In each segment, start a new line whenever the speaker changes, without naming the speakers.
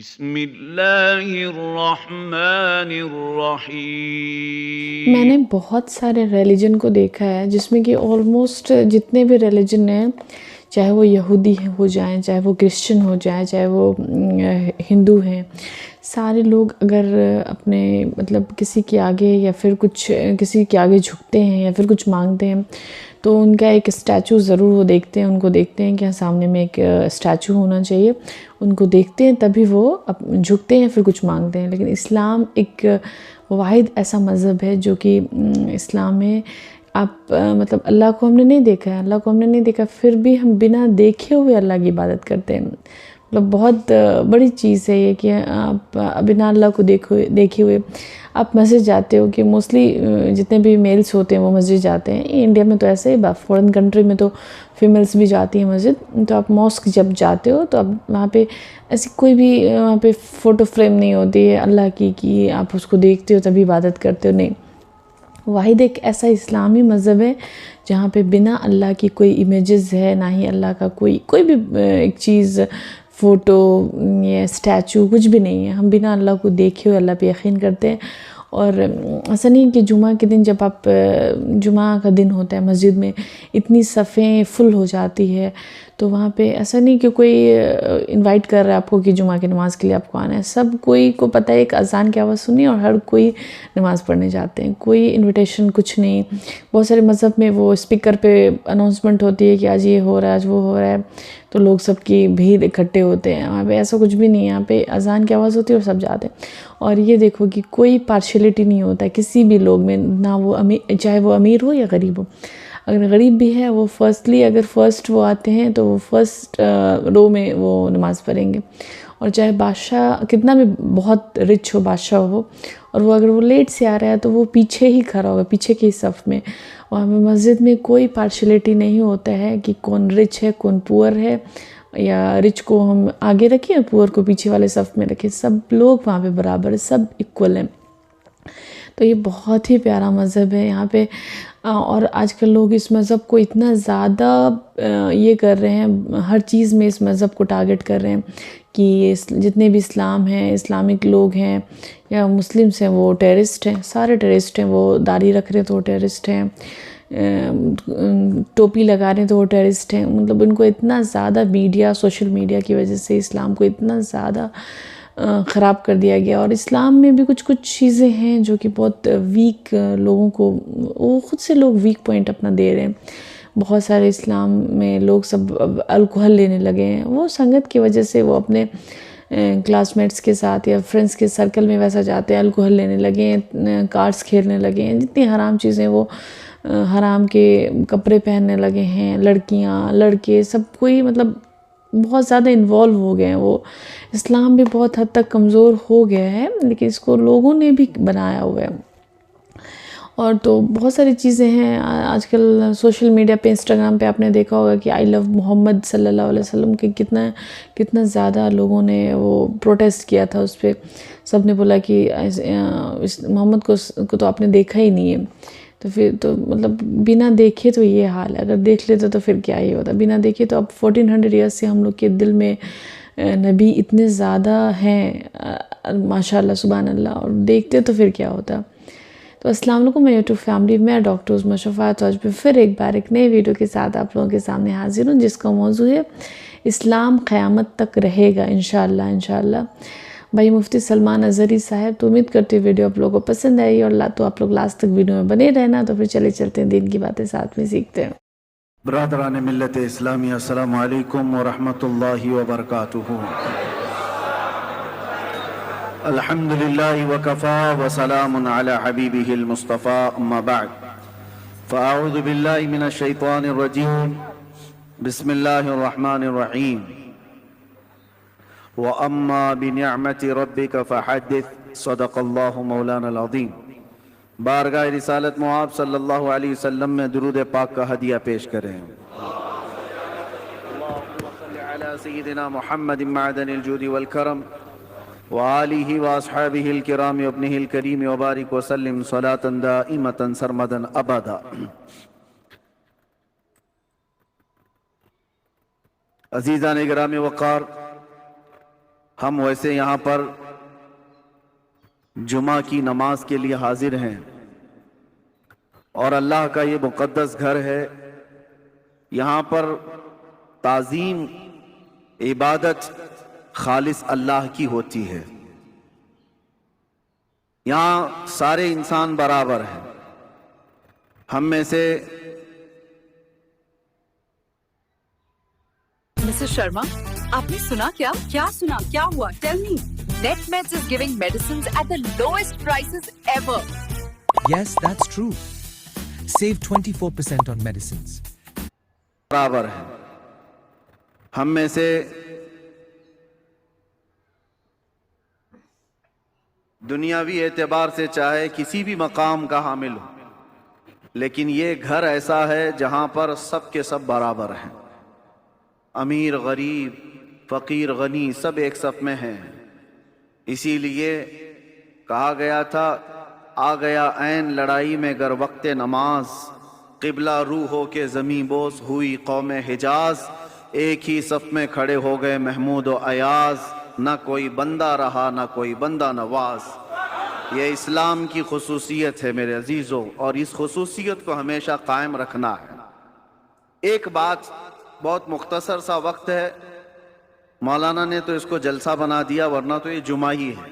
بسم اللہ الرحمن الرحیم۔
میں نے بہت سارے ریلیجن کو دیکھا ہے جس میں کہ آلموسٹ جتنے بھی ریلیجن ہیں، چاہے وہ یہودی ہو جائیں، چاہے وہ کرسچن ہو جائیں، چاہے وہ ہندو ہیں، سارے لوگ اگر اپنے کسی کے آگے یا پھر کسی کے آگے جھکتے ہیں یا پھر کچھ مانگتے ہیں تو ان کا ایک اسٹیچو ضرور وہ دیکھتے ہیں، ان کو دیکھتے ہیں کہ سامنے میں ایک اسٹیچو ہونا چاہیے، ان کو دیکھتے ہیں تبھی وہ جھکتے ہیں پھر کچھ مانگتے ہیں۔ لیکن اسلام ایک واحد ایسا مذہب ہے جو کہ اسلام میں آپ اللہ کو ہم نے نہیں دیکھا ہے، اللہ کو ہم نے نہیں دیکھا، پھر بھی ہم بنا دیکھے ہوئے اللہ کی عبادت کرتے ہیں۔ بہت بڑی چیز ہے یہ کہ آپ بنا اللہ کو دیکھے ہوئے آپ مسجد جاتے ہو، کہ موسٹلی جتنے بھی میلز ہوتے ہیں وہ مسجد جاتے ہیں۔ انڈیا میں تو ایسے ہی، فورن کنٹری میں تو فیمیلز بھی جاتی ہیں مسجد۔ تو آپ موسک جب جاتے ہو تو اب وہاں پہ ایسی کوئی بھی وہاں پہ فوٹو فریم نہیں ہوتی ہے اللہ کی کہ آپ اس کو دیکھتے ہو تبھی عبادت کرتے ہو، نہیں۔ واحد ایک ایسا اسلامی مذہب ہے جہاں پہ بنا اللہ کی کوئی امیجز ہے، نہ ہی اللہ کا کوئی بھی ایک چیز، فوٹو یا اسٹیچو کچھ بھی نہیں ہے۔ ہم بنا اللہ کو دیکھے ہوئے اللہ پہ یقین کرتے ہیں۔ اور ایسا نہیں کہ جمعہ کے دن جب آپ جمعہ کا دن ہوتا ہے مسجد میں اتنی صفیں فل ہو جاتی ہے، تو وہاں پہ ایسا نہیں کہ کوئی انوائٹ کر رہا ہے آپ کو کہ جمعہ کی نماز کے لیے آپ کو آنا ہے۔ سب کوئی کو پتہ ہے ایک اذان کی آواز سنی اور ہر کوئی نماز پڑھنے جاتے ہیں، کوئی انویٹیشن کچھ نہیں۔ بہت سارے مذہب میں وہ اسپیکر پہ اناؤنسمنٹ ہوتی ہے کہ آج یہ ہو رہا ہے، آج وہ ہو رہا ہے، تو لوگ سب کی بھیڑ اکٹھے ہوتے ہیں۔ وہاں پہ ایسا کچھ بھی نہیں ہے، یہاں پہ اذان کی آواز ہوتی ہے اور سب جاتے ہیں۔ اور یہ دیکھو کہ کوئی پارشلٹی نہیں ہوتا کسی بھی لوگ میں، نہ وہ چاہے وہ امیر ہو یا غریب ہو۔ اگر غریب بھی ہے وہ اگر فرسٹ وہ آتے ہیں تو وہ فرسٹ رو میں وہ نماز پڑھیں گے۔ اور چاہے بادشاہ کتنا بھی بہت رچ ہو، بادشاہ ہو، اور اگر وہ لیٹ سے آ رہا ہے تو وہ پیچھے ہی کھڑا ہوگا، پیچھے کی صف میں۔ اور ہمیں مسجد میں کوئی پارشلٹی نہیں ہوتا ہے کہ کون رچ ہے کون پور ہے، یا رچ کو ہم آگے رکھیں اور پور کو پیچھے والے صف میں رکھیں۔ سب لوگ وہاں پہ برابر، سب ایکول ہیں۔ تو یہ بہت ہی پیارا مذہب ہے یہاں پہ۔ اور آج کل لوگ اس مذہب کو اتنا زیادہ یہ کر رہے ہیں، ہر چیز میں اس مذہب کو ٹارگٹ کر رہے ہیں کہ جتنے بھی اسلام ہیں، اسلامک لوگ ہیں یا مسلمس ہیں وہ ٹیررسٹ ہیں، سارے ٹیررسٹ ہیں۔ وہ داڑھی رکھ رہے ہیں تو وہ ٹیررسٹ ہیں، ٹوپی لگا رہے ہیں تو وہ ٹیررسٹ ہیں۔ ان کو اتنا زیادہ میڈیا، سوشل میڈیا کی وجہ سے اسلام کو اتنا زیادہ خراب کر دیا گیا۔ اور اسلام میں بھی کچھ چیزیں ہیں جو کہ بہت ویک لوگوں کو، وہ خود سے لوگ ویک پوائنٹ اپنا دے رہے ہیں۔ بہت سارے اسلام میں لوگ سب الکوہل لینے لگے ہیں، وہ سنگت کی وجہ سے، وہ اپنے کلاس میٹس کے ساتھ یا فرینڈس کے سرکل میں ویسا جاتے ہیں، الکوہل لینے لگے ہیں، کارڈز کھیلنے لگے ہیں، جتنی حرام چیزیں، وہ حرام کے کپڑے پہننے لگے ہیں، لڑکیاں لڑکے سب کوئی بہت زیادہ انوالو ہو گئے ہیں۔ وہ اسلام بھی بہت حد تک کمزور ہو گیا ہے، لیکن اس کو لوگوں نے بھی بنایا ہوا ہے۔ اور تو بہت ساری چیزیں ہیں آج کل سوشل میڈیا پہ، انسٹاگرام پہ آپ نے دیکھا ہوگا کہ آئی لو محمد صلی اللہ علیہ وسلم کے کتنا زیادہ لوگوں نے وہ پروٹیسٹ کیا تھا اس پہ۔ سب نے بولا کہ محمد کو تو آپ نے دیکھا ہی نہیں ہے۔ تو پھر تو بنا دیکھے تو یہ حال ہے، اگر دیکھ لیتے تو پھر کیا ہی ہوتا۔ بنا دیکھے تو اب 1400 ایئرس سے ہم لوگ کے دل میں نبی اتنے زیادہ ہیں، ماشاءاللہ سبحان اللہ، اور دیکھتے تو پھر کیا ہوتا۔ تو السلام علیکم میں یوٹیوب فیملی، میں ڈاکٹر عظمیٰ شفاعت، آج میں پھر ایک بار ایک نئے ویڈیو کے ساتھ آپ لوگوں کے سامنے حاضر ہوں، جس کا موضوع ہے اسلام قیامت تک رہے گا انشاءاللہ۔ بھائی مفتی سلمان اظہری صاحب، تو امید کرتی ہوں ویڈیو آپ لوگوں کو پسند آئی، اور تو آپ لوگ لاسٹ تک ویڈیو میں بنے رہنا۔ تو پھر چلتے ہیں دین کی باتیں ساتھ میں سیکھتے ہیں۔
برادران ملت اسلامی، السلام علیکم ورحمۃ اللہ وبرکاتہ۔ الحمدللہ وکفا وسلام علی حبیبہ المصطفیٰ، اما بعد فاعوذ باللہ من الشیطان الرجیم، بسم اللہ الرحمن الرحیم۔ وَأَمَّا بِنِعْمَةِ رَبِّكَ فَحَدِّثْ، صدق اللہ مولانا العظیم۔ بارگاہ رسالت معاب صلی اللہ علیہ وسلم میں درود پاک کا ہدیہ پیش کریں۔ اللہم صل علی سیدنا محمد معدن الجود والکرم، وآلہ واصحابہ الکرام وابنہ الکریم، وبارک وسلم صلاة دائمة سرمدا ابدا۔ عزیزان گرامی وقار، ہم ویسے یہاں پر جمعہ کی نماز کے لیے حاضر ہیں اور اللہ کا یہ مقدس گھر ہے. یہاں پر تعظیم عبادت خالص اللہ کی ہوتی ہے. یہاں سارے انسان برابر ہیں. ہم میں سے
مسز شرما، آپ نے سنا کیا؟ کیا سنا؟ کیا ہوا؟ Tell me. Netmeds is giving medicines at the lowest prices ever.
Yes, that's true. Save 24% on medicines.
برابر ہیں. ہم میں سے دنیاوی اعتبار سے چاہے کسی بھی مقام کا حامل ہو، لیکن یہ گھر ایسا ہے جہاں پر سب کے سب برابر ہیں. امیر غریب فقیر غنی سب ایک صف میں ہیں. اسی لیے کہا گیا تھا آ گیا عین لڑائی میں گر وقت نماز، قبلہ رو ہو کے زمیں بوس ہوئی قوم حجاز. ایک ہی صف میں کھڑے ہو گئے محمود و ایاز، نہ کوئی بندہ رہا نہ کوئی بندہ نواز. یہ اسلام کی خصوصیت ہے میرے عزیزوں، اور اس خصوصیت کو ہمیشہ قائم رکھنا ہے. ایک بات، بہت مختصر سا وقت ہے، مولانا نے تو اس کو جلسہ بنا دیا، ورنہ تو یہ جمعہ ہی ہے.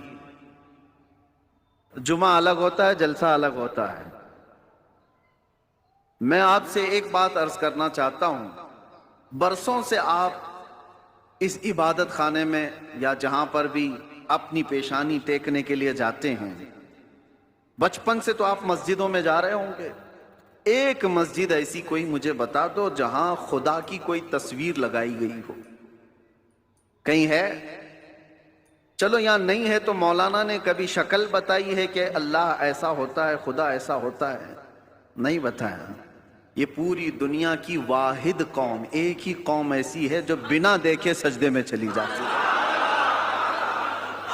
جمعہ الگ ہوتا ہے، جلسہ الگ ہوتا ہے. میں آپ سے ایک بات عرض کرنا چاہتا ہوں. برسوں سے آپ اس عبادت خانے میں یا جہاں پر بھی اپنی پیشانی ٹیکنے کے لیے جاتے ہیں، بچپن سے تو آپ مسجدوں میں جا رہے ہوں گے. ایک مسجد ایسی کوئی مجھے بتا دو جہاں خدا کی کوئی تصویر لگائی گئی ہو. کہیں ہے؟ چلو یہاں نہیں ہے تو مولانا نے کبھی شکل بتائی ہے کہ اللہ ایسا ہوتا ہے، خدا ایسا ہوتا ہے؟ نہیں بتایا. یہ پوری دنیا کی واحد قوم، ایک ہی قوم ایسی ہے جو بنا دیکھے سجدے میں چلی جاتی ہے.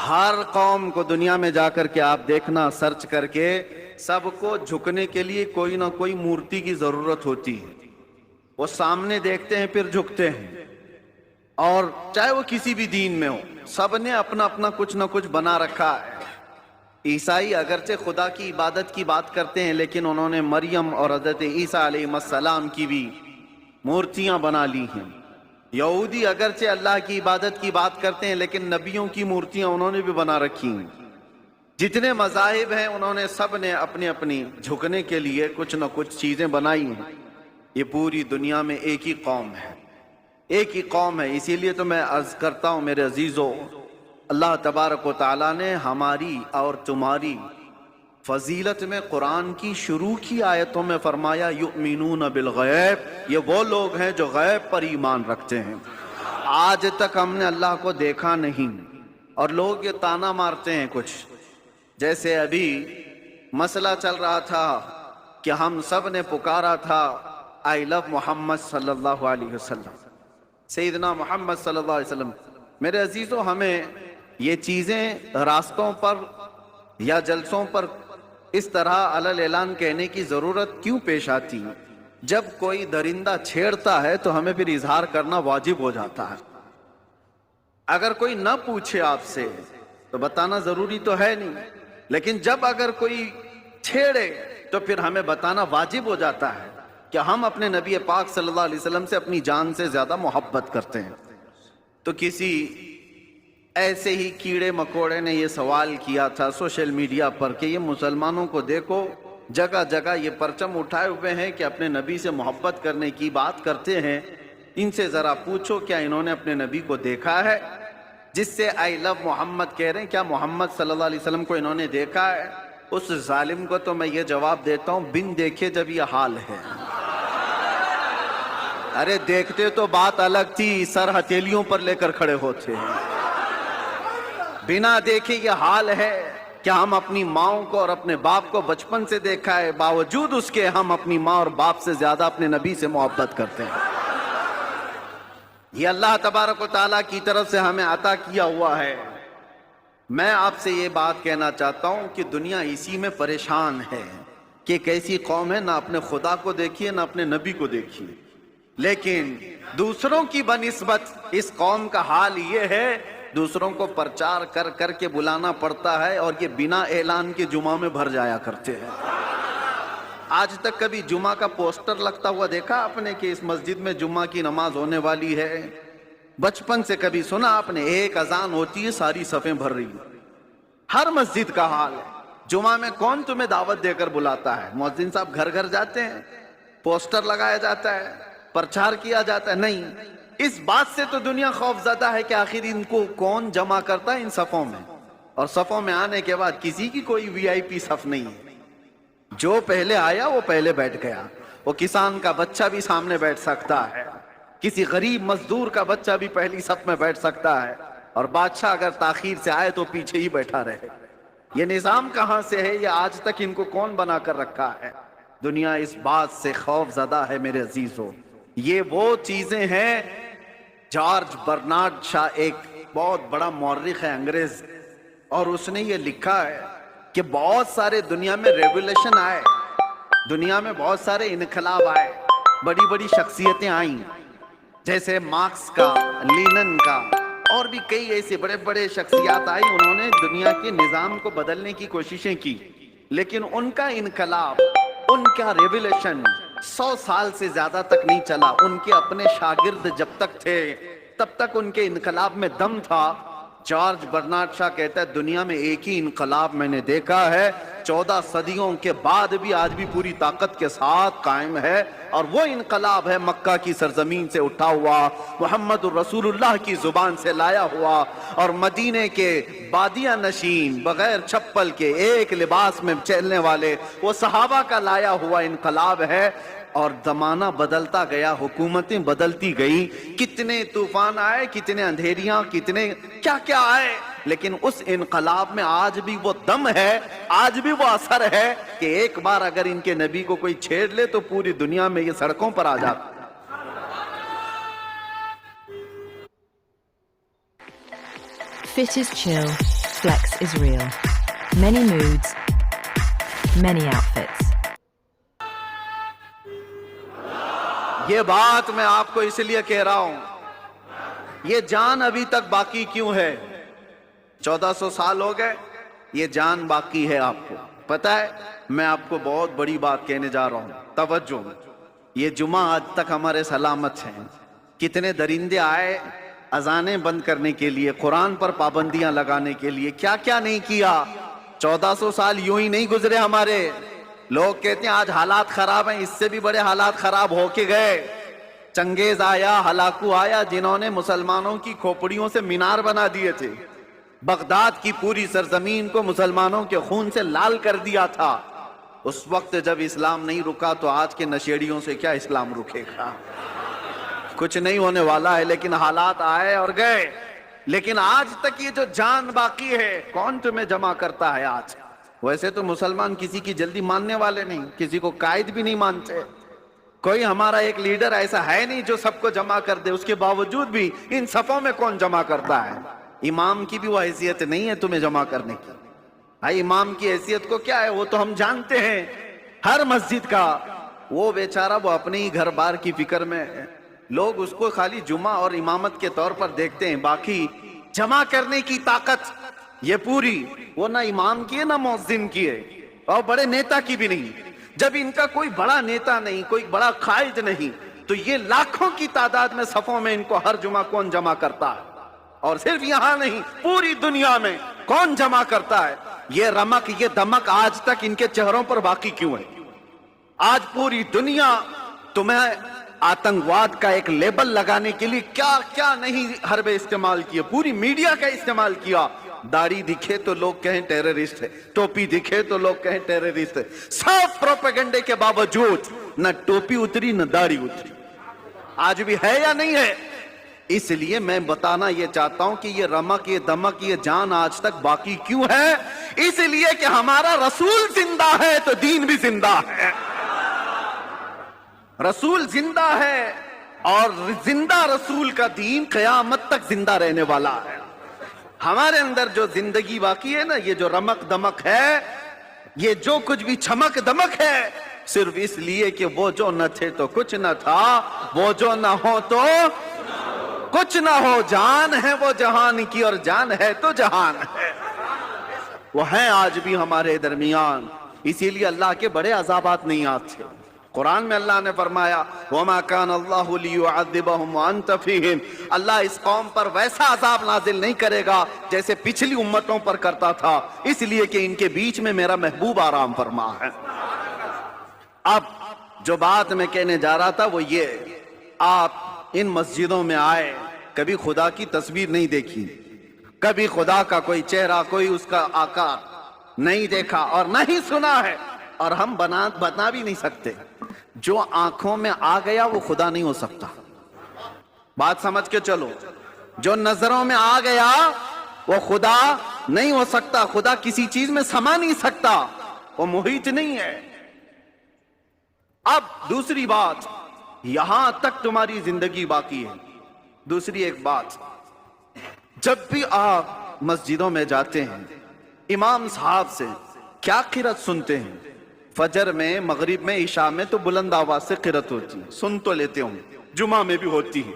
ہر قوم کو دنیا میں جا کر کے آپ دیکھنا، سرچ کر کے، سب کو جھکنے کے لیے کوئی نہ کوئی مورتی کی ضرورت ہوتی ہے. وہ سامنے دیکھتے ہیں پھر جھکتے ہیں. اور چاہے وہ کسی بھی دین میں ہو، سب نے اپنا اپنا کچھ نہ کچھ بنا رکھا ہے. عیسائی اگرچہ خدا کی عبادت کی بات کرتے ہیں، لیکن انہوں نے مریم اور حضرت عیسیٰ علیہ السلام کی بھی مورتیاں بنا لی ہیں. یہودی اگرچہ اللہ کی عبادت کی بات کرتے ہیں، لیکن نبیوں کی مورتیاں انہوں نے بھی بنا رکھی ہیں. جتنے مذاہب ہیں انہوں نے سب نے اپنی اپنی جھکنے کے لیے کچھ نہ کچھ چیزیں بنائی ہیں. یہ پوری دنیا میں ایک ہی قوم ہے، ایک ہی قوم ہے. اسی لیے تو میں عرض کرتا ہوں میرے عزیزوں، اللہ تبارک و تعالیٰ نے ہماری اور تمہاری فضیلت میں قرآن کی شروع کی آیتوں میں فرمایا یؤمنون بالغیب. یہ وہ لوگ ہیں جو غیب پر ایمان رکھتے ہیں. آج تک ہم نے اللہ کو دیکھا نہیں، اور لوگ یہ تانا مارتے ہیں کچھ، جیسے ابھی مسئلہ چل رہا تھا کہ ہم سب نے پکارا تھا آئی لو محمد صلی اللہ علیہ وسلم، سیدنا محمد صلی اللہ علیہ وسلم. میرے عزیزوں، ہمیں یہ چیزیں راستوں پر یا جلسوں پر اس طرح علل اعلان کہنے کی ضرورت کیوں پیش آتی ہے؟ جب کوئی درندہ چھیڑتا ہے تو ہمیں پھر اظہار کرنا واجب ہو جاتا ہے. اگر کوئی نہ پوچھے آپ سے تو بتانا ضروری تو ہے نہیں، لیکن جب اگر کوئی چھیڑے تو پھر ہمیں بتانا واجب ہو جاتا ہے کہ ہم اپنے نبی پاک صلی اللہ علیہ وسلم سے اپنی جان سے زیادہ محبت کرتے ہیں. تو کسی ایسے ہی کیڑے مکوڑے نے یہ سوال کیا تھا سوشل میڈیا پر کہ یہ مسلمانوں کو دیکھو جگہ جگہ یہ پرچم اٹھائے ہوئے ہیں کہ اپنے نبی سے محبت کرنے کی بات کرتے ہیں، ان سے ذرا پوچھو کیا انہوں نے اپنے نبی کو دیکھا ہے؟ جس سے آئی لو محمد کہہ رہے ہیں، کیا محمد صلی اللہ علیہ وسلم کو انہوں نے دیکھا ہے؟ اس ظالم کو تو میں یہ جواب دیتا ہوں، بن دیکھے جب یہ حال ہے. ارے دیکھتے تو بات الگ تھی، سر ہتھیلیوں پر لے کر کھڑے ہوتے ہیں. بنا دیکھے یہ حال ہے کہ ہم اپنی ماؤں کو اور اپنے باپ کو بچپن سے دیکھا ہے، باوجود اس کے ہم اپنی ماں اور باپ سے زیادہ اپنے نبی سے محبت کرتے ہیں. یہ اللہ تبارک و تعالیٰ کی طرف سے ہمیں عطا کیا ہوا ہے. میں آپ سے یہ بات کہنا چاہتا ہوں کہ دنیا اسی میں پریشان ہے کہ ایک ایسی قوم ہے، نہ اپنے خدا کو دیکھیے نہ اپنے نبی کو دیکھیے. لیکن دوسروں کی بنسبت اس قوم کا حال یہ ہے دوسروں کو پرچار کر کر کے بلانا پڑتا ہے اور یہ بنا اعلان کے جمعہ میں بھر جایا کرتے ہیں. آج تک کبھی جمعہ کا پوسٹر لگتا ہوا دیکھا آپ نے کہ اس مسجد میں جمعہ کی نماز ہونے والی ہے؟ بچپن سے کبھی سنا آپ نے؟ ایک اذان ہوتی ہے ساری صفیں بھر رہی ہیں. ہر مسجد کا حال ہے. جمعہ میں کون تمہیں دعوت دے کر بلاتا ہے؟ مؤذن صاحب گھر گھر جاتے ہیں، پوسٹر لگایا جاتا ہے، پرچار کیا جاتا ہے؟ نہیں. اس بات سے تو دنیا خوف زدہ ہے کہ آخر ان کو کون جمع کرتا ہے ان صفوں میں. اور صفوں میں آنے کے بعد کسی کی کوئی وی آئی پی صف نہیں ہے. جو پہلے آیا وہ پہلے بیٹھ گیا. وہ کسان کا بچہ بھی سامنے بیٹھ سکتا ہے، کسی غریب مزدور کا بچہ بھی پہلی صف میں بیٹھ سکتا ہے، اور بادشاہ اگر تاخیر سے آئے تو پیچھے ہی بیٹھا رہے. یہ نظام کہاں سے ہے؟ یہ آج تک ان کو کون بنا کر رکھا ہے؟ دنیا اس بات سے خوف زدہ ہے میرے عزیزو. یہ وہ چیزیں ہیں. جارج برنارڈ شاہ ایک بہت بڑا مورخ ہے انگریز، اور اس نے یہ لکھا ہے کہ بہت سارے دنیا میں ریولیوشن آئے، دنیا میں بہت سارے انقلاب آئے، بڑی بڑی شخصیتیں آئیں، جیسے مارکس کا، لینن کا، اور بھی کئی ایسے بڑے بڑے شخصیات آئی. انہوں نے دنیا کے نظام کو بدلنے کی کوششیں کی، لیکن ان کا انقلاب، ان کا ریولیوشن 100 سال سے زیادہ تک نہیں چلا. ان کے اپنے شاگرد جب تک تھے تب تک ان کے انقلاب میں دم تھا. جارج برنارڈ شاہ کہتا ہے دنیا میں ایک ہی انقلاب میں نے دیکھا ہے 14 صدیوں کے بعد بھی آج بھی پوری طاقت کے ساتھ قائم ہے، اور وہ انقلاب ہے مکہ کی سرزمین سے اٹھا ہوا، محمد الرسول اللہ کی زبان سے لایا ہوا، اور مدینے کے بادیہ نشین بغیر چپل کے ایک لباس میں چلنے والے وہ صحابہ کا لایا ہوا انقلاب ہے. اور زمانہ بدلتا گیا، حکومتیں بدلتی گئی، کتنے طوفان آئے، کتنے اندھیریاں، کتنے کیا کیا آئے، لیکن اس انقلاب میں آج بھی وہ دم ہے، آج بھی وہ اثر ہے کہ ایک بار اگر ان کے نبی کو کوئی چھیڑ لے تو پوری دنیا میں یہ سڑکوں پر آ جاتا.
Fit is chill, flex is real. Many moods, many outfits.
یہ بات میں آپ کو اس لیے کہہ رہا ہوں، یہ جان ابھی تک باقی کیوں ہے؟ 1400 سال ہو گئے، یہ جان باقی ہے. آپ کو پتہ ہے، میں آپ کو بہت بڑی بات کہنے جا رہا ہوں، توجہ. یہ جمعہ آج تک ہمارے سلامت ہیں. کتنے درندے آئے اذانیں بند کرنے کے لیے، قرآن پر پابندیاں لگانے کے لیے، کیا کیا نہیں کیا. 1400 سال یوں ہی نہیں گزرے ہمارے. لوگ کہتے ہیں آج حالات خراب ہیں، اس سے بھی بڑے حالات خراب ہو کے گئے. چنگیز آیا، ہلاکو آیا، جنہوں نے مسلمانوں کی کھوپڑیوں سے مینار بنا دیے تھے، بغداد کی پوری سرزمین کو مسلمانوں کے خون سے لال کر دیا تھا. اس وقت جب اسلام نہیں رکا تو آج کے نشیڑیوں سے کیا اسلام رکے گا؟ کچھ نہیں ہونے والا ہے. لیکن حالات آئے اور گئے. لیکن آج تک یہ جو جان باقی ہے، کون تمہیں جمع کرتا ہے آج؟ ویسے تو مسلمان کسی کی جلدی ماننے والے نہیں، کسی کو قائد بھی نہیں مانتے. کوئی ہمارا ایک لیڈر ایسا ہے نہیں جو سب کو جمع کر دے. اس کے باوجود بھی ان صفوں میں کون جمع کرتا ہے؟ امام کی بھی وہ حیثیت نہیں ہے تمہیں جمع کرنے کی. بھائی امام کی حیثیت کو کیا ہے وہ تو ہم جانتے ہیں. ہر مسجد کا وہ بیچارہ وہ اپنے ہی گھر بار کی فکر میں ہے. لوگ اس کو خالی جمعہ اور امامت کے طور پر دیکھتے ہیں، باقی جمع کرنے کی طاقت یہ پوری وہ نہ امام کی ہے نہ مؤذن کی ہے، اور بڑے نیتا کی بھی نہیں. جب ان کا کوئی بڑا نیتا نہیں، کوئی بڑا قائد نہیں، تو یہ لاکھوں کی تعداد میں صفوں میں ان کو ہر جمعہ کون جمع کرتا ہے؟ اور صرف یہاں نہیں، پوری دنیا میں کون جمع کرتا ہے؟ یہ رمق، یہ دمک آج تک ان کے چہروں پر باقی کیوں ہے؟ آج پوری دنیا تمہیں آتنکواد کا ایک لیبل لگانے کے لیے کیا کیا نہیں حربے استعمال کیے، پوری میڈیا کا استعمال کیا. داڑھی دکھے تو لوگ کہیں ٹیررسٹ ہے، ٹوپی دکھے تو لوگ کہیں ٹیررسٹ ہے. سب پروپیگنڈے کے باوجود نہ ٹوپی اتری نہ داڑھی اتری. آج بھی ہے یا نہیں ہے؟ اس لیے میں بتانا یہ چاہتا ہوں کہ یہ رمق، یہ دمک، یہ جان آج تک باقی کیوں ہے؟ اس لیے کہ ہمارا رسول زندہ ہے تو دین بھی زندہ ہے. رسول زندہ ہے اور زندہ رسول کا دین قیامت تک زندہ رہنے والا ہے. ہمارے اندر جو زندگی باقی ہے نا، یہ جو رمق دمک ہے، یہ جو کچھ بھی چمک دمک ہے، صرف اس لیے کہ وہ جو نہ تھے تو کچھ نہ تھا، وہ جو نہ ہو تو کچھ نہ ہو جان ہے وہ جہان کی اور جان ہے تو جہان ہے. وہ ہیں آج بھی ہمارے درمیان, اسی لیے اللہ کے بڑے عذابات نہیں آتے. قرآن میں اللہ نے فرمایا وَمَا كَانَ اللَّهُ لِيُعَذِّبَهُمْ وَأَنْتَ فِيهِمْ, اللہ اس قوم پر ویسا عذاب نازل نہیں کرے گا جیسے پچھلی امتوں پر کرتا تھا, اس لیے کہ ان کے بیچ میں میرا محبوب آرام فرما ہے. اب جو بات میں کہنے جا رہا تھا وہ یہ, آپ ان مسجدوں میں آئے, کبھی خدا کی تصویر نہیں دیکھی, کبھی خدا کا کوئی چہرہ, کوئی اس کا آکار نہیں دیکھا اور نہیں سنا ہے, اور ہم بتا بھی نہیں سکتے. جو آنکھوں میں آ گیا وہ خدا نہیں ہو سکتا. بات سمجھ کے چلو, جو نظروں میں آ گیا وہ خدا نہیں ہو سکتا. خدا کسی چیز میں سما نہیں سکتا, وہ محیط نہیں ہے. اب دوسری بات, یہاں تک تمہاری زندگی باقی ہے. دوسری ایک بات, جب بھی آپ مسجدوں میں جاتے ہیں امام صاحب سے کیا قرات سنتے ہیں؟ فجر میں, مغرب میں, عشاء میں تو بلند آواز سے قرات ہوتی ہے, سن تو لیتے ہوں, جمعہ میں بھی ہوتی ہے.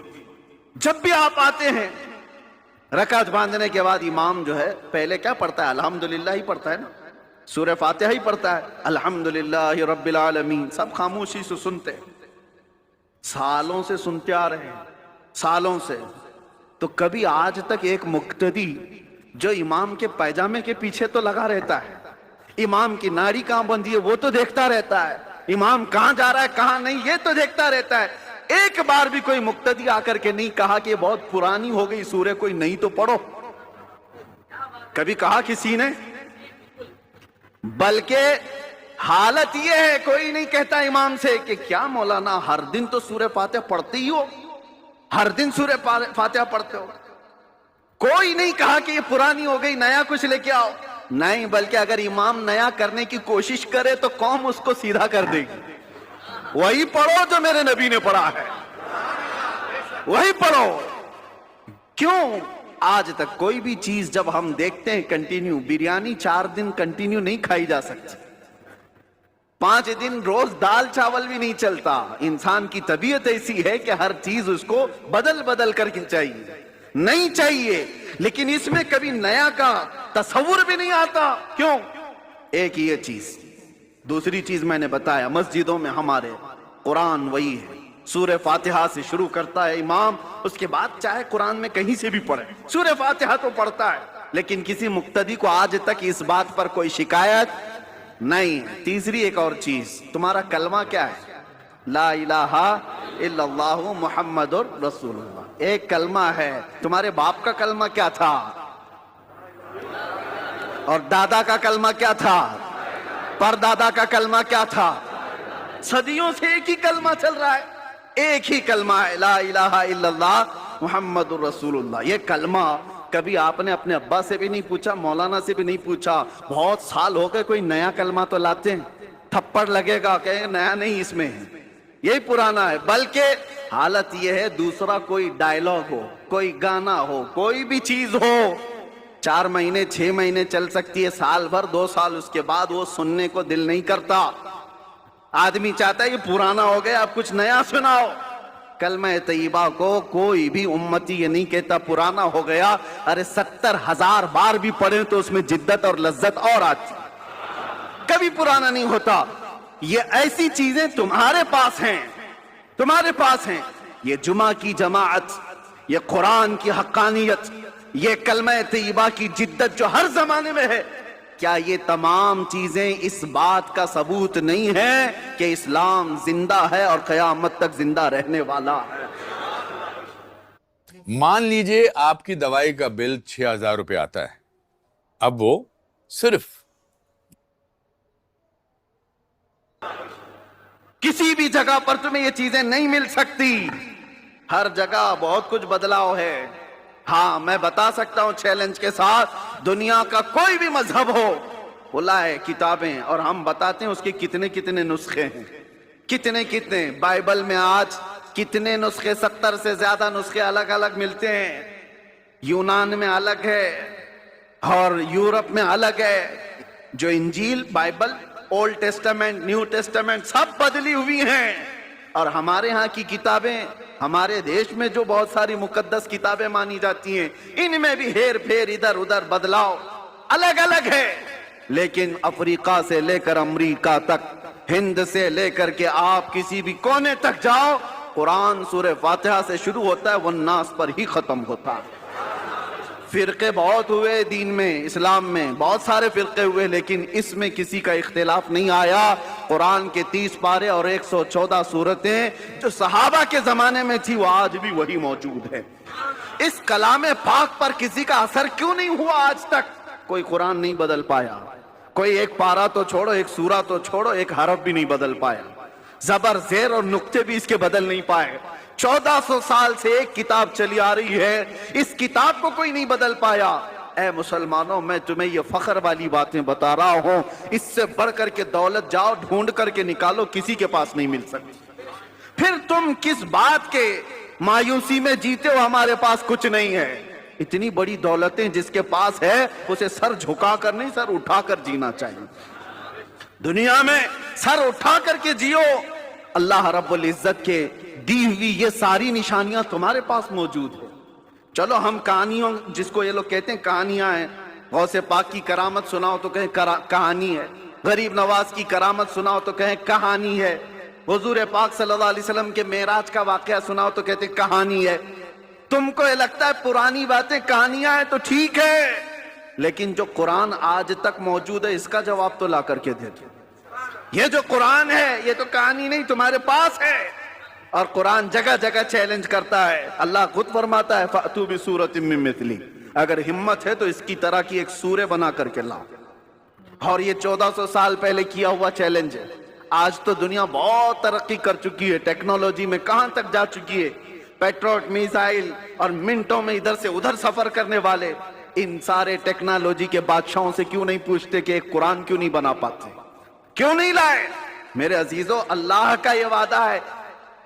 جب بھی آپ آتے ہیں رکعت باندھنے کے بعد امام جو ہے پہلے کیا پڑھتا ہے؟ الحمدللہ ہی پڑھتا ہے نا, سورہ فاتحہ ہی پڑھتا ہے, الحمدللہ رب العالمین. سب خاموشی سے سنتے, سالوں سے سنتے آ رہے ہیں, سالوں سے. تو کبھی آج تک ایک مقتدی جو امام کے پیجامے کے پیچھے تو لگا رہتا ہے, امام کی ناڑی کہاں بندھی ہے وہ تو دیکھتا رہتا ہے, امام کہاں جا رہا ہے کہاں نہیں یہ تو دیکھتا رہتا ہے, ایک بار بھی کوئی مقتدی آ کر کے نہیں کہا کہ یہ بہت پرانی ہو گئی سورہ, کوئی نہیں تو پڑھو؟ کبھی کہا کسی نے؟ بلکہ حالت یہ ہے کوئی نہیں کہتا امام سے کہ کیا مولانا ہر دن تو سورہ فاتحہ پڑھتے ہی ہو, ہر دن سورہ فاتحہ پڑھتے ہو. کوئی نہیں کہا کہ یہ پرانی ہو گئی نیا کچھ لے کے آؤ, نہیں, بلکہ اگر امام نیا کرنے کی کوشش کرے تو قوم اس کو سیدھا کر دے گی. وہی پڑھو جو میرے نبی نے پڑھا ہے, وہی پڑھو. کیوں آج تک کوئی بھی چیز جب ہم دیکھتے ہیں کنٹینیو, بریانی 4 دن کنٹینیو نہیں کھائی جا سکتی, 5 دن روز دال چاول بھی نہیں چلتا. انسان کی طبیعت ایسی ہے کہ ہر چیز اس کو بدل بدل کر کے چاہیے, نہیں چاہیے. لیکن اس میں کبھی نیا کا تصور بھی نہیں آتا. کیوں؟ ایک یہ چیز. دوسری چیز میں نے بتایا, مسجدوں میں ہمارے قرآن وہی ہے, سورہ فاتحہ سے شروع کرتا ہے امام, اس کے بعد چاہے قرآن میں کہیں سے بھی پڑھے سورہ فاتحہ تو پڑھتا ہے. لیکن کسی مقتدی کو آج تک اس بات پر کوئی شکایت نہیں. تیسری ایک اور چیز, تمہارا کلمہ کیا ہے؟ لا الہ الا اللہ محمد رسول اللہ. ایک کلمہ ہے. تمہارے باپ کا کلمہ کیا تھا؟ اور دادا کا کلمہ کیا تھا؟ پردادا کا کلمہ کیا تھا؟ صدیوں سے ایک ہی کلمہ چل رہا ہے, ایک ہی کلمہ ہے, لا الہ الا اللہ محمد رسول اللہ. یہ کلمہ کبھی آپ نے اپنے ابا سے بھی نہیں پوچھا, مولانا سے بھی نہیں پوچھا, بہت سال ہو گئے کوئی نیا کلمہ تو لاتے ہیں, تھپڑ لگے گا کہ نیا نہیں اس میں ہے, یہی پرانا ہے. بلکہ حالت یہ ہے دوسرا کوئی ڈائلاگ ہو, کوئی گانا ہو, کوئی بھی چیز ہو, 4 مہینے 6 مہینے چل سکتی ہے, سال بھر 2 سال, اس کے بعد وہ سننے کو دل نہیں کرتا. آدمی چاہتا ہے یہ پرانا ہو گیا اب کچھ نیا سناؤ. کلمہ طیبہ کو کوئی بھی امتی یہ نہیں کہتا پرانا ہو گیا. ارے 70,000 بار بھی پڑھیں تو اس میں جدت اور لذت اور آتی, کبھی پرانا نہیں ہوتا. یہ ایسی چیزیں تمہارے پاس ہیں, تمہارے پاس ہیں. یہ جمعہ کی جماعت, یہ قرآن کی حقانیت, یہ کلمہ طیبہ کی جدت جو ہر زمانے میں ہے, کیا یہ تمام چیزیں اس بات کا ثبوت نہیں ہے کہ اسلام زندہ ہے اور قیامت تک زندہ رہنے والا ہے؟
مان لیجئے آپ کی دوائی کا بل 6,000 روپے آتا ہے, اب وہ صرف
کسی بھی جگہ پر تمہیں یہ چیزیں نہیں مل سکتی. ہر جگہ بہت کچھ بدلاؤ ہے. ہاں میں بتا سکتا ہوں چیلنج کے ساتھ, دنیا کا کوئی بھی مذہب ہو, وہ لائے کتابیں اور ہم بتاتے ہیں اس کے کتنے کتنے نسخے ہیں, کتنے کتنے. بائبل میں آج کتنے نسخے, 70 سے زیادہ نسخے الگ الگ ملتے ہیں. یونان میں الگ ہے اور یورپ میں الگ ہے. جو انجیل, Bible, Old Testament, New Testament سب بدلی ہوئی ہیں. اور ہمارے ہاں کی کتابیں، ہمارے دیش میں جو بہت ساری مقدس کتابیں مانی جاتی ہیں، ان میں بھی ہیر پھیر ادھر ادھر بدلاؤ الگ الگ ہے. لیکن افریقہ سے لے کر امریکہ تک، ہند سے لے کر کے آپ کسی بھی کونے تک جاؤ، قرآن سورہ فاتحہ سے شروع ہوتا ہے، والناس پر ہی ختم ہوتا ہے. فرقے بہت ہوئے دین میں، اسلام میں بہت سارے فرقے ہوئے، لیکن اس میں کسی کا اختلاف نہیں آیا. قرآن کے 30 پارے اور 114 سورتیں جو صحابہ کے زمانے میں تھی، وہ آج بھی وہی موجود ہے. اس کلام پاک پر کسی کا اثر کیوں نہیں ہوا آج تک؟ کوئی قرآن نہیں بدل پایا، کوئی ایک پارا تو چھوڑو، ایک سورہ تو چھوڑو، ایک حرف بھی نہیں بدل پایا. زبر زیر اور نقطے بھی اس کے بدل نہیں پائے. 1400 سال سے ایک کتاب چلی آ رہی ہے، اس کتاب کو کوئی نہیں بدل پایا. اے مسلمانوں، میں تمہیں یہ فخر والی باتیں بتا رہا ہوں، اس سے بڑھ کر کے دولت جاؤ ڈھونڈ کر کے نکالو، کسی کے پاس نہیں مل سکتی. پھر تم کس بات کے مایوسی میں جیتے ہو ہمارے پاس کچھ نہیں ہے؟ اتنی بڑی دولتیں جس کے پاس ہے، اسے سر جھکا کر نہیں، سر اٹھا کر جینا چاہیے. دنیا میں سر اٹھا کر کے جیو. اللہ رب العزت کے دی ہوئی یہ ساری نشانیاں تمہارے پاس موجود ہیں. چلو ہم کہانیوں، جس کو یہ لوگ کہتے ہیں کہانیاں ہیں، غوث پاک کی کرامت سناؤ تو کہیں کہانی ہے، غریب نواز کی کرامت سناؤ تو کہیں کہانی ہے، حضور پاک صلی اللہ علیہ وسلم کے معراج کا واقعہ سناؤ تو کہتے ہیں کہانی ہے. تم کو یہ لگتا ہے پرانی باتیں کہانیاں ہیں تو ٹھیک ہے، لیکن جو قرآن آج تک موجود ہے، اس کا جواب تو لا کر کے دے دو. یہ جو قرآن ہے، یہ تو کہانی نہیں، تمہارے پاس ہے. اور قرآن جگہ جگہ چیلنج کرتا ہے. اللہ خود فرماتا ہے فَأْتُوا بِسُورَةٍ مِّن مِّثْلِهِ، اگر ہمت ہے تو اس کی طرح کی ایک سورہ بنا کر کے لاؤ. اور یہ 1400 سال پہلے کیا ہوا چیلنج ہے. آج تو دنیا بہت ترقی کر چکی ہے، ٹیکنالوجی میں کہاں تک جا چکی ہے. پیٹروٹ میزائل اور منٹوں میں ادھر سے ادھر سفر کرنے والے. ان سارے ٹیکنالوجی کے بادشاہوں سے کیوں نہیں پوچھتے کہ ایک قرآن کیوں نہیں بنا پاتے؟ کیوں نہیں لائے؟ میرے عزیزو، اللہ کا یہ وعدہ ہے.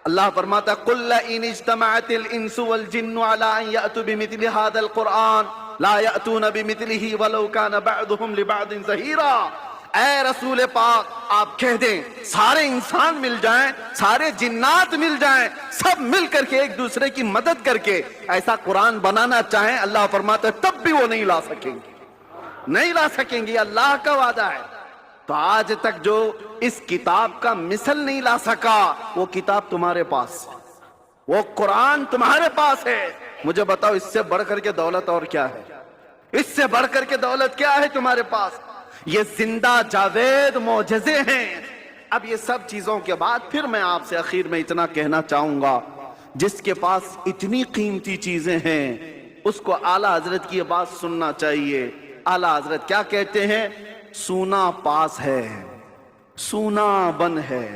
اللہ فرماتا ہے قُلْ لَئِنِ اجْتَمَعَتِ الْإِنسُ وَالْجِنُّ عَلَىٰ أَن يَأْتُوا بِمِثْلِ هَٰذَا الْقُرْآنِ لَا يَأْتُونَ بِمِثْلِهِ وَلَوْ كَانَ بَعْضُهُمْ لِبَعْضٍ ظَهِيرًا. اے رسول پاک، آپ کہہ دیں سارے انسان مل جائیں، سارے جنات مل جائیں، سب مل کر کے ایک دوسرے کی مدد کر کے ایسا قرآن بنانا چاہیں، اللہ فرماتا ہے تب بھی وہ نہیں لا سکیں گے، نہیں لا سکیں گے. اللہ کا وعدہ ہے. تو آج تک جو اس کتاب کا مثل نہیں لا سکا، وہ کتاب تمہارے پاس ہے، وہ قرآن تمہارے پاس ہے. مجھے بتاؤ اس سے بڑھ کر کے دولت اور کیا ہے؟ اس سے بڑھ کر کے دولت کیا ہے تمہارے پاس؟ یہ زندہ جاوید معجزے ہیں. اب یہ سب چیزوں کے بعد پھر میں آپ سے آخر میں اتنا کہنا چاہوں گا، جس کے پاس اتنی قیمتی چیزیں ہیں اس کو اعلیٰ حضرت کی یہ بات سننا چاہیے. اعلیٰ حضرت کیا کہتے ہیں؟ سونا پاس ہے، سونا بن ہے،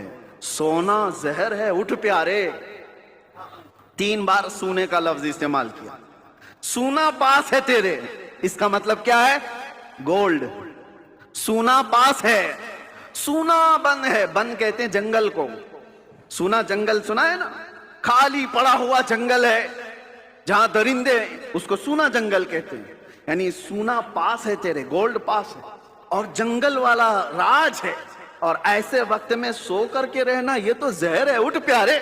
سونا زہر ہے. اٹھ پیارے، 3 بار سونے کا لفظ استعمال کیا. سونا پاس ہے تیرے، اس کا مطلب کیا ہے؟ گولڈ. سونا پاس ہے، سونا بن ہے. بن کہتے ہیں جنگل کو. سونا جنگل سنا ہے نا؟ خالی پڑا ہوا جنگل ہے جہاں درندے، اس کو سونا جنگل کہتے ہیں. یعنی سونا پاس ہے تیرے، گولڈ پاس ہے، اور جنگل والا راج ہے. اور ایسے وقت میں سو کر کے رہنا، یہ تو زہر ہے. اٹھ پیارے،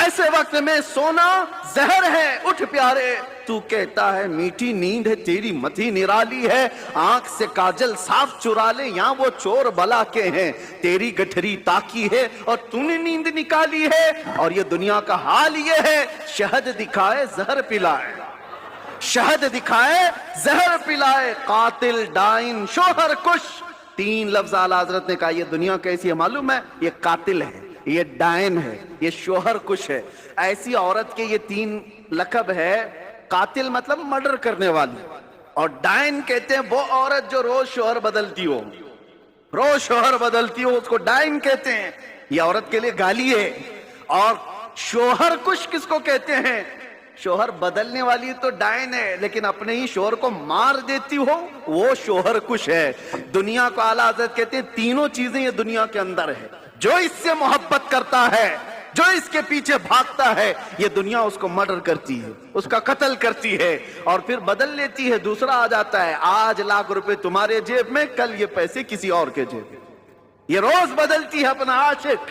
ایسے وقت میں سونا زہر ہے. اٹھ پیارے، تو کہتا ہے میٹھی نیند ہے تیری متھی نرالی ہے، آنکھ سے کاجل صاف چرا لے یہاں وہ چور بلا کے ہیں، تیری گٹھری تاکی ہے اور تو نے نیند نکالی ہے. اور یہ دنیا کا حال یہ ہے، شہد دکھائے زہر پلائے، شہد دکھائے زہر پلائے، قاتل ڈائن شوہر کش. 3 لفظ اعلیٰ حضرت نے کہا. یہ دنیا کیسی ہے معلوم ہے؟ یہ قاتل ہے، یہ ڈائن ہے، یہ شوہر کش ہے. ایسی عورت کے یہ 3 لقب ہے. قاتل مطلب مرڈر کرنے والی، اور ڈائن کہتے ہیں وہ عورت جو روز شوہر بدلتی ہو، روز شوہر بدلتی ہو، اس کو ڈائن کہتے ہیں. یہ عورت کے لیے گالی ہے. اور شوہر کش کس کو کہتے ہیں؟ شوہر بدلنے والی تو ڈائن ہے، لیکن اپنے ہی شوہر کو مار دیتی ہو، وہ شوہر کش ہے. دنیا کو اعلیٰ حضرت کہتے ہیں 3 چیزیں یہ دنیا کے اندر ہے. جو اس سے محبت کرتا ہے، جو اس کے پیچھے بھاگتا ہے، یہ دنیا اس کو مرڈر کرتی ہے، اس کا قتل کرتی ہے، اور پھر بدل لیتی ہے. دوسرا آ جاتا ہے، آج لاکھ روپے تمہارے جیب میں، کل یہ پیسے کسی اور کے جیب میں. یہ روز بدلتی ہے اپنا عاشق.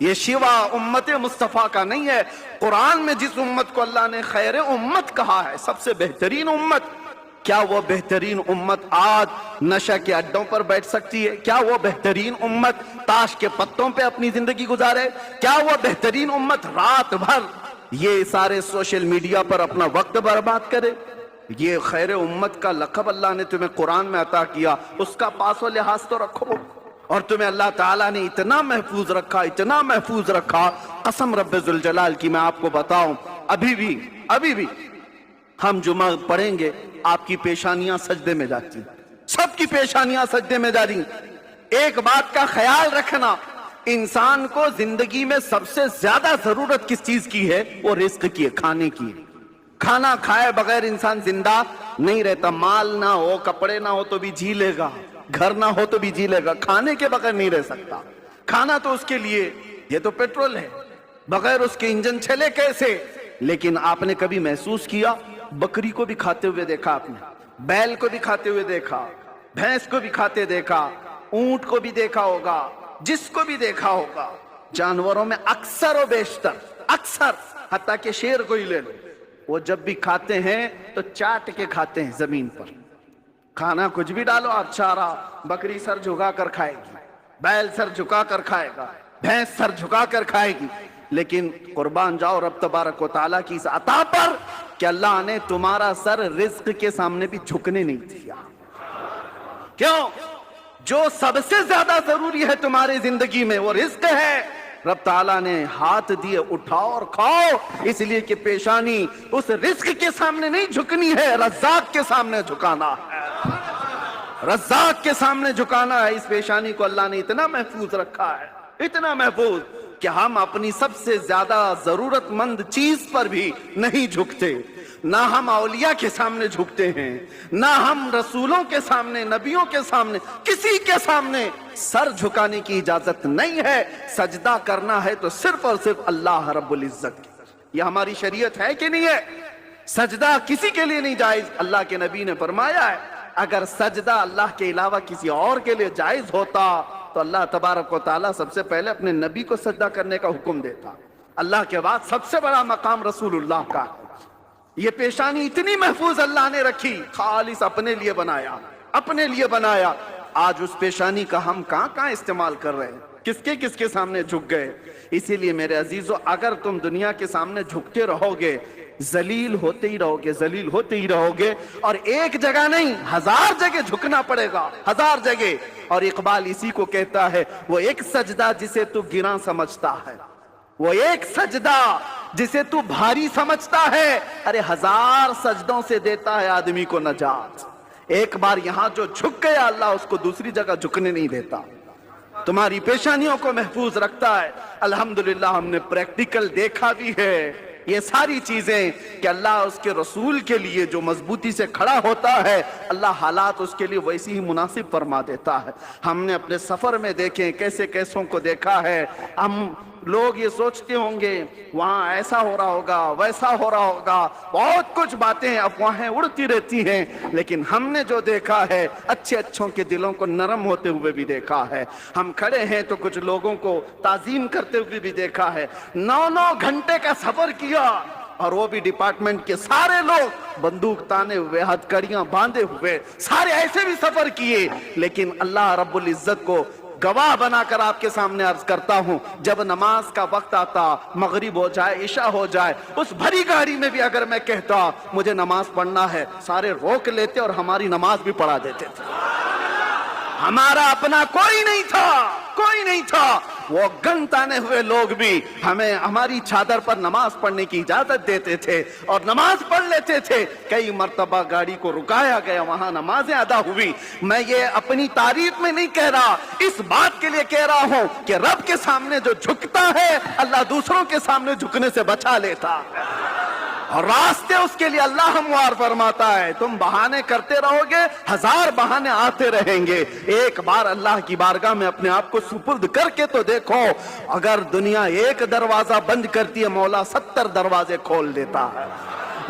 یہ شیوا امت مصطفیٰ کا نہیں ہے. قرآن میں جس امت کو اللہ نے خیر امت کہا ہے، سب سے بہترین امت، کیا وہ بہترین امت آج نشہ کے اڈوں پر بیٹھ سکتی ہے؟ کیا وہ بہترین امت تاش کے پتوں پہ اپنی زندگی گزارے؟ کیا وہ بہترین امت رات بھر یہ سارے سوشل میڈیا پر اپنا وقت برباد کرے؟ یہ خیر امت کا لقب اللہ نے تمہیں قرآن میں عطا کیا، اس کا پاس و لحاظ تو رکھو. اور تمہیں اللہ تعالیٰ نے اتنا محفوظ رکھا، اتنا محفوظ رکھا، قسم رب ذوالجلال کی میں آپ کو بتاؤں، ابھی بھی ہم جمعہ پڑھیں گے، آپ کی پیشانیاں سجدے میں جاتی، سب کی پیشانیاں سجدے میں جا رہی. ایک بات کا خیال رکھنا، انسان کو زندگی میں سب سے زیادہ ضرورت کس چیز کی ہے؟ وہ رزق کی ہے، کھانے کی ہے. کھانا کھائے بغیر انسان زندہ نہیں رہتا. مال نہ ہو، کپڑے نہ ہو تو بھی جی لے گا، گھر نہ ہو تو بھی جی لے گا، کھانے کے بغیر نہیں رہ سکتا. کھانا تو اس کے لیے، یہ تو پیٹرول ہے، بغیر اس کے انجن چلے کیسے؟ لیکن آپ نے کبھی محسوس کیا، بکری کو بھی کھاتے ہوئے دیکھا آپ نے، بیل کو بھی کھاتے ہوئے دیکھا، بھینس کو بھی کھاتے دیکھا، اونٹ کو بھی دیکھا ہوگا، جس کو بھی دیکھا ہوگا. جانوروں میں اکثر و بیشتر، اکثر، حتیٰ کہ شیر کو ہی لے لو، وہ جب بھی کھاتے ہیں تو چاٹ کے کھاتے ہیں زمین پر. کھانا کچھ بھی ڈالو آپ، چارہ، بکری سر جھکا کر کھائے گی، بیل سر جھکا کر کھائے گا، بھینس سر جھکا کر کھائے گی. لیکن قربان جاؤ رب تبارک و تعالیٰ کی اس عطا پر کہ اللہ نے تمہارا سر رزق کے سامنے بھی جھکنے نہیں دیا. کیوں؟ جو سب سے زیادہ ضروری ہے تمہاری زندگی میں وہ رزق ہے. رب تعالیٰ نے ہاتھ دیے، اٹھاؤ اور کھاؤ، اس لیے کہ پیشانی اس رزق کے سامنے نہیں جھکنی ہے، رزاق کے سامنے جھکانا ہے، رزاق کے سامنے جھکانا ہے. اس پیشانی کو اللہ نے اتنا محفوظ رکھا ہے، اتنا محفوظ کہ ہم اپنی سب سے زیادہ ضرورت مند چیز پر بھی نہیں جھکتے. نہ ہم اولیاء کے سامنے جھکتے ہیں، نہ ہم رسولوں کے سامنے، نبیوں کے سامنے، کسی کے سامنے سر جھکانے کی اجازت نہیں ہے. سجدہ کرنا ہے تو صرف اور صرف اللہ رب العزت کی. یہ ہماری شریعت ہے کہ نہیں ہے؟ سجدہ کسی کے لیے نہیں جائز. اللہ کے نبی نے فرمایا ہے اگر سجدہ اللہ کے علاوہ کسی اور کے لیے جائز ہوتا تو اللہ تبارک و تعالیٰ سب سے پہلے اپنے نبی کو سجدہ کرنے کا حکم دیتا. اللہ کے بعد سب سے بڑا مقام رسول اللہ کا. یہ پیشانی اتنی محفوظ اللہ نے رکھی، خالص اپنے لیے بنایا، اپنے لیے بنایا. آج اس پیشانی کا ہم کہاں استعمال کر رہے ہیں؟ کس کے سامنے جھک گئے؟ اسی لیے میرے عزیزو، اگر تم دنیا کے سامنے جھکتے رہو گے، ذلیل ہوتے ہی رہو گے، ذلیل ہوتے ہی رہو گے. اور ایک جگہ نہیں، 1000 جگہ جھکنا پڑے گا، 1000 جگہ. اور اقبال اسی کو کہتا ہے، وہ ایک سجدہ جسے تو گراں سمجھتا ہے، وہ ایک سجدہ جسے تو بھاری سمجھتا ہے، ارے 1000 سجدوں سے دیتا ہے آدمی کو نجات. ایک بار یہاں جو جھک گیا، اللہ اس کو دوسری جگہ جھکنے نہیں دیتا. تمہاری پیشانیوں کو محفوظ رکھتا ہے. الحمدللہ ہم نے پریکٹیکل دیکھا بھی ہے یہ ساری چیزیں کہ اللہ اس کے رسول کے لیے جو مضبوطی سے کھڑا ہوتا ہے، اللہ حالات اس کے لیے ویسی ہی مناسب فرما دیتا ہے. ہم نے اپنے سفر میں دیکھیں کیسے کیسوں کو دیکھا ہے. ہم لوگ یہ سوچتے ہوں گے وہاں ایسا ہو رہا ہوگا، ویسا ہو رہا ہوگا، بہت کچھ باتیں افواہیں اڑتی رہتی ہیں. لیکن ہم نے جو دیکھا ہے، اچھوں کے دلوں کو نرم ہوتے ہوئے بھی دیکھا ہے. ہم کھڑے ہیں تو کچھ لوگوں کو تعظیم کرتے ہوئے بھی دیکھا ہے. 9 گھنٹے کا سفر کیا، اور وہ بھی ڈپارٹمنٹ کے سارے لوگ بندوق تانے ہوئے، ہتھکڑیاں باندھے ہوئے، سارے ایسے بھی سفر کیے. لیکن اللہ رب العزت کو گواہ بنا کر آپ کے سامنے عرض کرتا ہوں، جب نماز کا وقت آتا، مغرب ہو جائے، عشاء ہو جائے، اس بھری گاڑی میں بھی اگر میں کہتا مجھے نماز پڑھنا ہے، سارے روک لیتے اور ہماری نماز بھی پڑھا دیتے تھے. ہمارا اپنا کوئی نہیں تھا. وہ گن تانے ہوئے لوگ بھی ہمیں ہماری چادر پر نماز پڑھنے کی اجازت دیتے تھے اور نماز پڑھ لیتے تھے. کئی مرتبہ گاڑی کو رکایا گیا، وہاں نمازیں ادا ہوئی. میں یہ اپنی تعریف میں نہیں کہہ رہا، اس بات کے لیے کہہ رہا ہوں کہ رب کے سامنے جو جھکتا ہے، اللہ دوسروں کے سامنے جھکنے سے بچا لیتا ہے، اور راستے اس کے لیے اللہ ہموار فرماتا ہے. تم بہانے کرتے رہو گے، 1000 بہانے آتے رہیں گے. ایک بار اللہ کی بارگاہ میں اپنے آپ کو سپرد کر کے تو دیکھو، اگر دنیا ایک دروازہ بند کرتی ہے، مولا 70 دروازے کھول دیتا ہے.